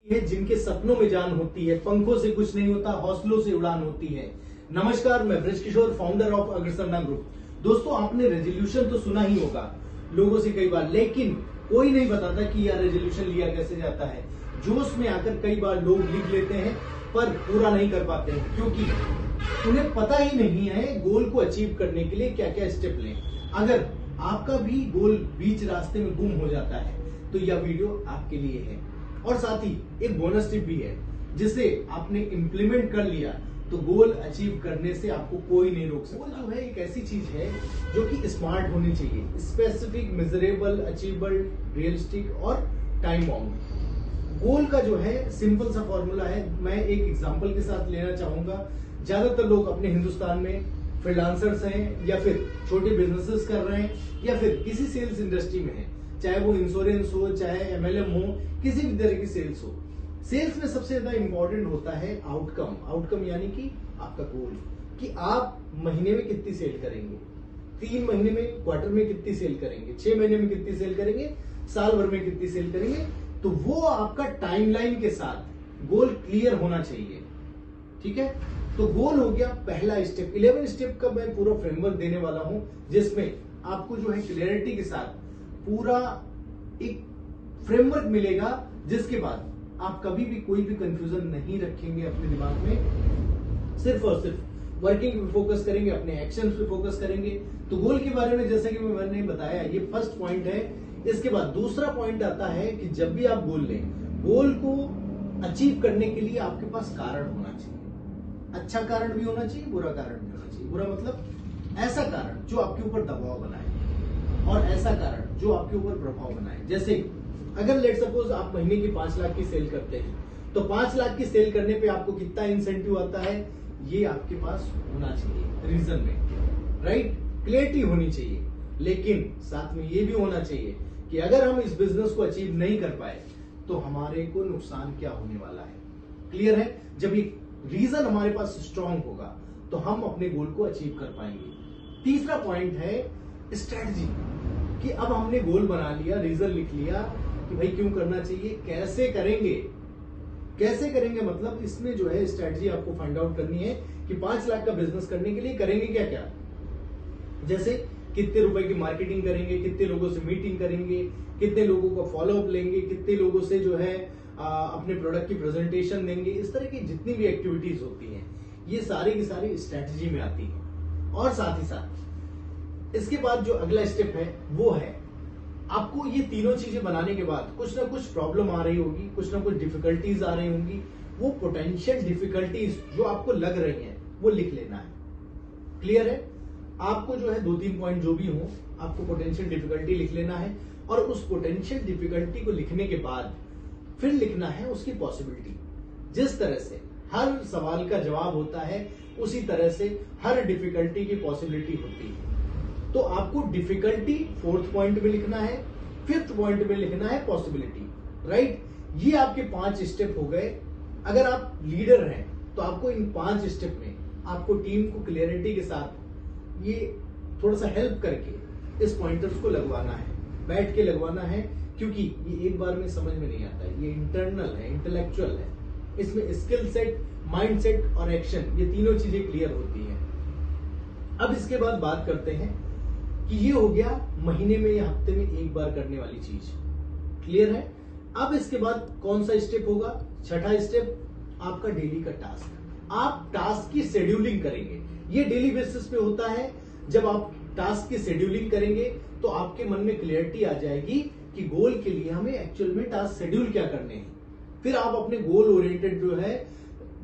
है जिनके सपनों में जान होती है, पंखों से कुछ नहीं होता, हौसलों से उड़ान होती है। नमस्कार, मैं ब्रज किशोर, फाउंडर ऑफ अग्रसरना ग्रुप। दोस्तों, आपने रेजोल्यूशन तो सुना ही होगा लोगों से कई बार, लेकिन कोई नहीं बताता कि यह रेजोल्यूशन लिया कैसे जाता है। जोश में आकर कई बार लोग लिख लेते हैं पर पूरा नहीं कर पाते हैं, क्योंकि उन्हें पता ही नहीं है गोल को अचीव करने के लिए क्या क्या स्टेप लें। अगर आपका भी गोल बीच रास्ते में गुम हो जाता है तो यह वीडियो आपके लिए है। और साथ ही एक बोनस टिप भी है, जिसे आपने इम्प्लीमेंट कर लिया तो गोल अचीव करने से आपको कोई नहीं रोक सकता। गोल जो है एक ऐसी चीज है जो कि स्मार्ट होनी चाहिए, स्पेसिफिक, मेजरेबल, अचीवेबल, रियलिस्टिक और टाइम बाउंड। गोल का जो है सिंपल सा फॉर्मूला है, मैं एक एग्जांपल के साथ लेना चाहूंगा। ज्यादातर लोग अपने हिंदुस्तान में फ्रीलांसर्स हैं, या फिर छोटे बिजनेसेस कर रहे हैं, या फिर किसी सेल्स इंडस्ट्री में हैं, चाहे वो इंश्योरेंस हो, चाहे एमएलएम हो, किसी भी तरह की सेल्स हो। सेल्स में सबसे ज्यादा इंपॉर्टेंट होता है आउटकम। आउटकम यानी कि आपका गोल, कि आप महीने में कितनी सेल करेंगे, 3 महीने में, क्वार्टर में कितनी सेल करेंगे, 6 महीने में कितनी सेल करेंगे, साल भर में कितनी सेल करेंगे। तो वो आपका टाइमलाइन के साथ गोल क्लियर होना चाहिए। ठीक है, तो गोल हो गया पहला स्टेप। 11 स्टेप का मैं पूरा फ्रेमवर्क देने वाला हूं, जिसमें आपको जो है क्लियरिटी के साथ पूरा एक फ्रेमवर्क मिलेगा, जिसके बाद आप कभी भी कोई भी कंफ्यूजन नहीं रखेंगे अपने दिमाग में। सिर्फ और सिर्फ वर्किंग पे फोकस करेंगे, अपने एक्शंस पे फोकस करेंगे। तो गोल के बारे में जैसे कि मैंने बताया, ये फर्स्ट पॉइंट है। इसके बाद दूसरा पॉइंट आता है कि जब भी आप गोल लें, गोल को अचीव करने के लिए आपके पास कारण होना चाहिए। अच्छा कारण भी होना चाहिए, बुरा कारण भी होना चाहिए। बुरा मतलब ऐसा कारण जो आपके ऊपर दबाव बनाए, और ऐसा कारण जो आपके ऊपर प्रभाव बनाए। जैसे अगर लेट सपोज आप महीने की 5 लाख की सेल करते हैं, तो 5 लाख की सेल करने पे आपको कितना इंसेंटिव आता है, ये आपके पास होना चाहिए रीजन में, राइट? क्लियरिटी होनी चाहिए। लेकिन साथ में ये भी होना चाहिए कि अगर हम इस बिजनेस को अचीव नहीं कर पाए तो हमारे को नुकसान क्या होने वाला है। क्लियर है? जब ये रीजन हमारे पास स्ट्रांग होगा तो हम अपने गोल को अचीव कर पाएंगे। तीसरा पॉइंट है स्ट्रेटजी, कि अब हमने गोल बना लिया, रीजन लिख लिया कि भाई क्यों करना चाहिए, कैसे करेंगे। कैसे करेंगे मतलब इसमें जो है स्ट्रेटजी आपको फाइंड आउट करनी है कि 5 लाख का बिजनेस करने के लिए करेंगे क्या क्या। जैसे कितने रुपए की मार्केटिंग करेंगे, कितने लोगों से मीटिंग करेंगे, कितने लोगों का फॉलोअप लेंगे, कितने लोगों से जो है अपने प्रोडक्ट की प्रेजेंटेशन देंगे। इस तरह की जितनी भी एक्टिविटीज होती हैं, ये सारी की सारी स्ट्रेटजी में आती है। और साथ ही साथ इसके बाद जो अगला स्टेप है वो है, आपको ये तीनों चीजें बनाने के बाद कुछ ना कुछ प्रॉब्लम आ रही होगी, कुछ ना कुछ डिफिकल्टीज आ रही होंगी। वो पोटेंशियल डिफिकल्टीज जो आपको लग रही हैं वो लिख लेना है। क्लियर है? आपको जो है 2-3 पॉइंट जो भी हो, आपको पोटेंशियल डिफिकल्टी लिख लेना है, और उस पोटेंशियल डिफिकल्टी को लिखने के बाद फिर लिखना है उसकी पॉसिबिलिटी। जिस तरह से हर सवाल का जवाब होता है, उसी तरह से हर डिफिकल्टी की पॉसिबिलिटी होती है। तो आपको डिफिकल्टी 4th पॉइंट में लिखना है, 5th पॉइंट में लिखना है पॉसिबिलिटी, राइट? ये आपके 5 स्टेप हो गए। अगर आप लीडर हैं तो आपको इन 5 स्टेप में आपको टीम को क्लियरिटी के साथ ये थोड़ा सा हेल्प करके इस पॉइंटर्स को लगवाना है, बैठ के लगवाना है, क्योंकि ये एक बार में समझ में नहीं आता है। ये इंटरनल है, इंटेलेक्चुअल है। इसमें स्किल सेट, माइंड सेट और एक्शन, ये तीनों चीजें क्लियर होती हैं। अब इसके बाद बात करते हैं कि ये हो गया महीने में या हफ्ते में एक बार करने वाली चीज। क्लियर है? अब इसके बाद कौन सा स्टेप होगा? छठा स्टेप, आपका डेली का टास्क। आप टास्क की शेड्यूलिंग करेंगे। ये डेली बेसिस पे होता है। जब आप टास्क की शेड्यूलिंग करेंगे तो आपके मन में क्लियरिटी आ जाएगी कि गोल के लिए हमें एक्चुअल में टास्क शेड्यूल क्या करने हैं। फिर आप अपने गोल ओरिएंटेड जो है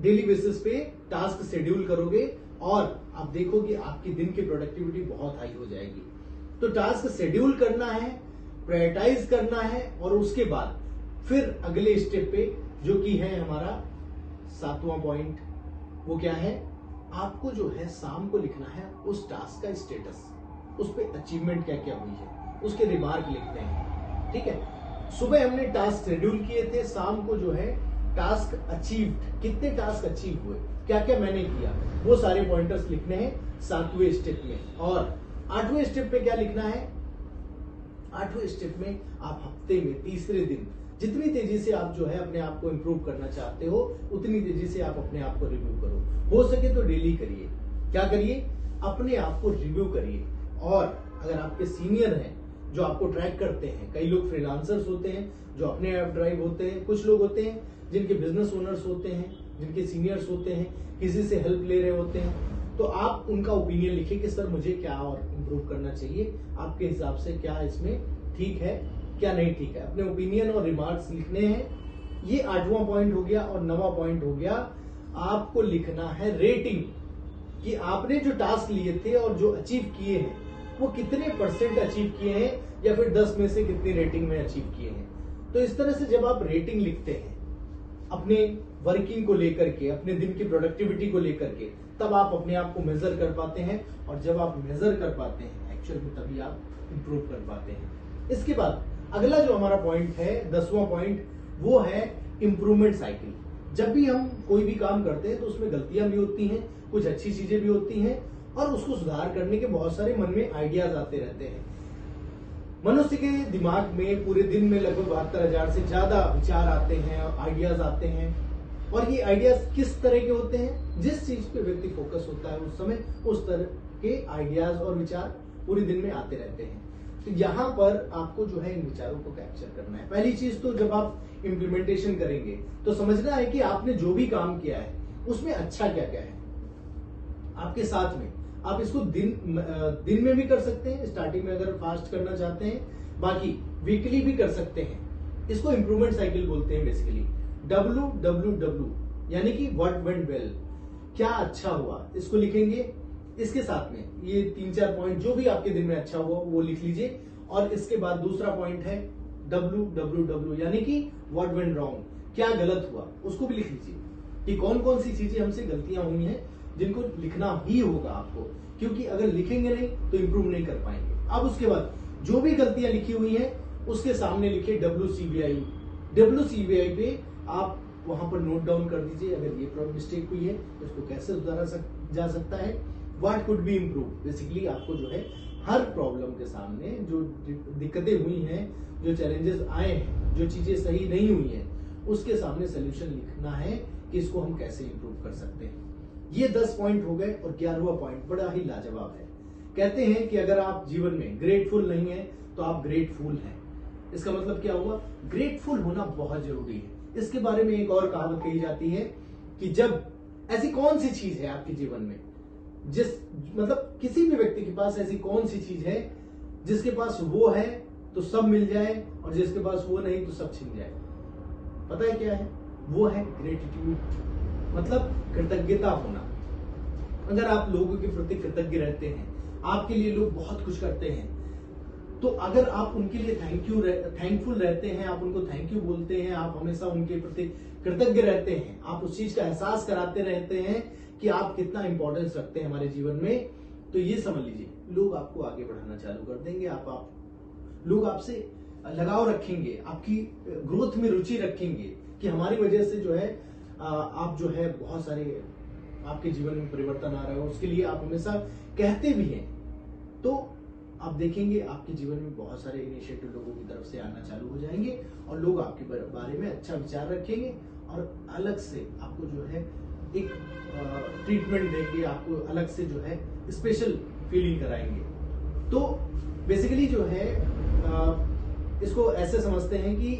डेली बेसिस पे टास्क शेड्यूल करोगे, और आप देखोगे आपकी दिन की प्रोडक्टिविटी बहुत हाई हो जाएगी। तो टास्क शेड्यूल करना है, प्रायोरिटाइज करना है, और उसके बाद फिर अगले स्टेप पे जो कि है हमारा 7वां पॉइंट, वो क्या है? आपको जो है शाम को लिखना है उस टास्क का स्टेटस, उस पे अचीवमेंट क्या क्या हुई है, उसके रिमार्क लिखते हैं। ठीक है? सुबह हमने टास्क शेड्यूल किए थे, शाम को जो है टास्क अचीव्ड, कितने टास्क अचीव हुए, क्या क्या मैंने किया, वो सारे पॉइंटर्स लिखने हैं 7वें स्टेप में। और 8वें स्टेप में क्या लिखना है? 8वें स्टेप में आप हफ्ते में तीसरे दिन जितनी तेजी से आप जो है अपने आप को इम्प्रूव करना चाहते हो, उतनी तेजी से आप अपने आप को रिव्यू करो। हो सके तो डेली करिए। क्या करिए? अपने आप को रिव्यू करिए। और अगर आपके सीनियर हैं जो आपको ट्रैक करते हैं, कई लोग फ्रीलांसर्स होते हैं जो अपने आप ड्राइव होते हैं, कुछ लोग होते हैं जिनके बिजनेस ओनर्स होते हैं, जिनके सीनियर्स होते हैं, किसी से हेल्प ले रहे होते हैं, तो आप उनका ओपिनियन लिखिए कि सर मुझे क्या और इम्प्रूव करना चाहिए, आपके हिसाब से क्या इसमें ठीक है, क्या नहीं ठीक है। अपने ओपिनियन और रिमार्क्स लिखने हैं। ये 8वां पॉइंट हो गया। और 9वां पॉइंट हो गया, आपको लिखना है रेटिंग, कि आपने जो टास्क लिए थे और जो अचीव किए हैं वो कितने % अचीव किए हैं, या फिर 10 में से कितनी रेटिंग में अचीव किए हैं। तो इस तरह से जब आप रेटिंग लिखते हैं अपने वर्किंग को लेकर के, अपने दिन की प्रोडक्टिविटी को लेकर के, तब आप अपने आप को मेजर कर पाते हैं। और जब आप मेजर कर पाते हैं एक्चुअल में, तभी आप इंप्रूव कर पाते हैं। इसके बाद अगला जो हमारा पॉइंट है, 10वां पॉइंट, वो है इंप्रूवमेंट साइकिल। जब भी हम कोई भी काम करते हैं तो उसमें गलतियां भी होती हैं, कुछ अच्छी चीजें भी होती हैं, और उसको सुधार करने के बहुत सारे मन में आइडियाज आते रहते हैं। मनुष्य के दिमाग में पूरे दिन में लगभग 72,000 से ज्यादा विचार आते हैं, आइडियाज आते हैं। और ये आइडियाज किस तरह के होते हैं? जिस चीज पे व्यक्ति फोकस होता है उस समय उस तरह के आइडियाज और विचार पूरे दिन में आते रहते हैं। तो यहाँ पर आपको जो है इन विचारों को कैप्चर करना है। पहली चीज तो जब आप इम्प्लीमेंटेशन करेंगे तो समझना है कि आपने जो भी काम किया है उसमें अच्छा क्या क्या है आपके साथ में। आप इसको दिन में भी कर सकते हैं, स्टार्टिंग में अगर फास्ट करना चाहते हैं, बाकी वीकली भी कर सकते हैं। इसको इंप्रूवमेंट साइकिल बोलते हैं बेसिकली। WWW यानी कि व्हाट वेंट वेल, क्या अच्छा हुआ, इसको लिखेंगे। इसके साथ में ये 3-4 पॉइंट जो भी आपके दिन में अच्छा हुआ वो लिख लीजिए। और इसके बाद दूसरा पॉइंट है WWW यानी कि व्हाट वेंट रॉन्ग, क्या गलत हुआ, उसको भी लिख लीजिए कि कौन कौन सी चीजें हमसे गलतियां हुई हैं जिनको लिखना ही होगा आपको, क्योंकि अगर लिखेंगे नहीं तो इंप्रूव नहीं कर पाएंगे। अब उसके बाद जो भी गलतियां लिखी हुई हैं उसके सामने लिखिए WCBI। WCBI पे आप वहां पर नोट डाउन कर दीजिए, अगर ये मिस्टेक हुई है तो इसको कैसे सुधारा जा सकता है। What could be improve, basically आपको जो है हर प्रॉब्लम के सामने जो दिक्कतें हुई हैं, जो चैलेंजेस आए हैं, जो चीजें सही नहीं हुई हैं, उसके सामने सोल्यूशन लिखना है कि इसको हम कैसे इंप्रूव कर सकते हैं। ये 10 पॉइंट हो गए। और 11वां पॉइंट बड़ा ही लाजवाब है। कहते हैं कि अगर आप जीवन में ग्रेटफुल नहीं है तो आप ग्रेटफुल हैं। इसका मतलब क्या हुआ? ग्रेटफुल होना बहुत जरूरी है। इसके बारे में एक और कहावत कही जाती है कि जब ऐसी कौन सी चीज है आपके जीवन में, मतलब किसी भी व्यक्ति के पास ऐसी कौन सी चीज है जिसके पास वो है तो सब मिल जाए, और जिसके पास वो नहीं तो सब छिन जाए। पता है क्या है? वो है ग्रेटिट्यूड, मतलब कृतज्ञता होना। अगर आप लोगों के प्रति कृतज्ञ रहते हैं, आपके लिए लोग बहुत कुछ करते हैं, तो अगर आप उनके लिए थैंकफुल रहते हैं, आप उनको थैंक यू बोलते हैं, आप हमेशा उनके प्रति कृतज्ञ रहते हैं, आप उस चीज का एहसास कराते रहते हैं कि आप कितना इंपॉर्टेंस रखते हैं हमारे जीवन में, तो ये समझ लीजिए लोग आपको आगे बढ़ाना चालू कर देंगे। लोग आपसे लगाव रखेंगे, आपकी ग्रोथ में रुचि रखेंगे कि हमारी वजह से जो है आप जो है बहुत सारे आपके जीवन में परिवर्तन आ रहा है, उसके लिए आप हमेशा कहते भी हैं। तो आप देखेंगे आपके जीवन में बहुत सारे इनिशिएटिव लोगों की तरफ से आना चालू हो जाएंगे, और लोग आपके बारे में अच्छा विचार रखेंगे, और अलग से आपको जो है एक ट्रीटमेंट देंगे, आपको अलग से जो है स्पेशल फीलिंग कराएंगे। तो बेसिकली जो है इसको ऐसे समझते हैं कि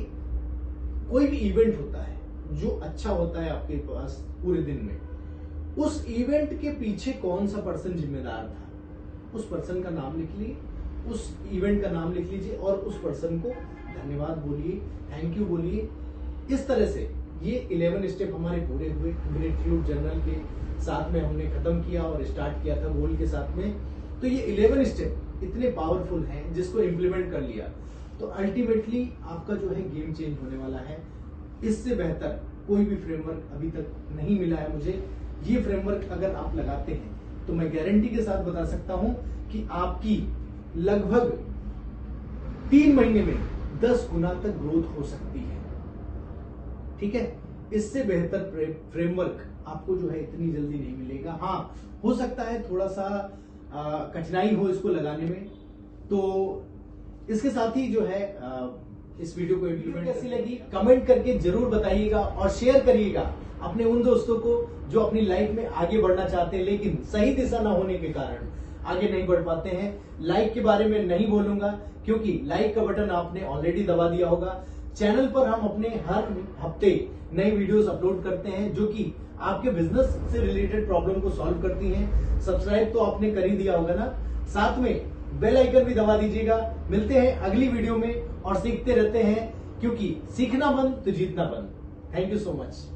कोई भी इवेंट होता है जो अच्छा होता है आपके पास पूरे दिन में, उस इवेंट के पीछे कौन सा पर्सन जिम्मेदार था, उस पर्सन का नाम लिख लीजिए, उस इवेंट का नाम लिख लीजिए, और उस पर्सन को धन्यवाद बोलिए, थैंक यू बोलिए। इस तरह से ये 11 स्टेप हमारे पूरे हुए। ग्रेटिट्यूड जर्नल के साथ में हमने खत्म किया और स्टार्ट किया था गोल के साथ में। तो ये 11 स्टेप इतने पावरफुल हैं, जिसको इम्प्लीमेंट कर लिया तो अल्टीमेटली आपका जो है गेम चेंज होने वाला है। इससे बेहतर कोई भी फ्रेमवर्क अभी तक नहीं मिला है मुझे। ये फ्रेमवर्क अगर आप लगाते हैं तो मैं गारंटी के साथ बता सकता हूं कि आपकी लगभग 3 महीने में 10 गुना तक ग्रोथ हो सकती है। ठीक है, इससे बेहतर फ्रेमवर्क आपको जो है इतनी जल्दी नहीं मिलेगा। हाँ, हो सकता है थोड़ा सा कठिनाई हो इसको लगाने में। तो इसके साथ ही जो है इस वीडियो को इम्प्लीमेंट कैसी लगी कमेंट करके जरूर बताइएगा और शेयर करिएगा अपने उन दोस्तों को जो अपनी लाइफ में आगे बढ़ना चाहते हैं लेकिन सही दिशा न होने के कारण आगे नहीं बढ़ पाते हैं। लाइक के बारे में नहीं बोलूंगा क्योंकि लाइक का बटन आपने ऑलरेडी दबा दिया होगा। चैनल पर हम अपने हर हफ्ते नई वीडियोस अपलोड करते हैं जो कि आपके बिजनेस से रिलेटेड प्रॉब्लम को सॉल्व करती हैं। सब्सक्राइब तो आपने कर ही दिया होगा ना, साथ में बेल आइकन भी दबा दीजिएगा। मिलते हैं अगली वीडियो में और सीखते रहते हैं क्योंकि सीखना बंद तो जीतना बंद। Thank you so much.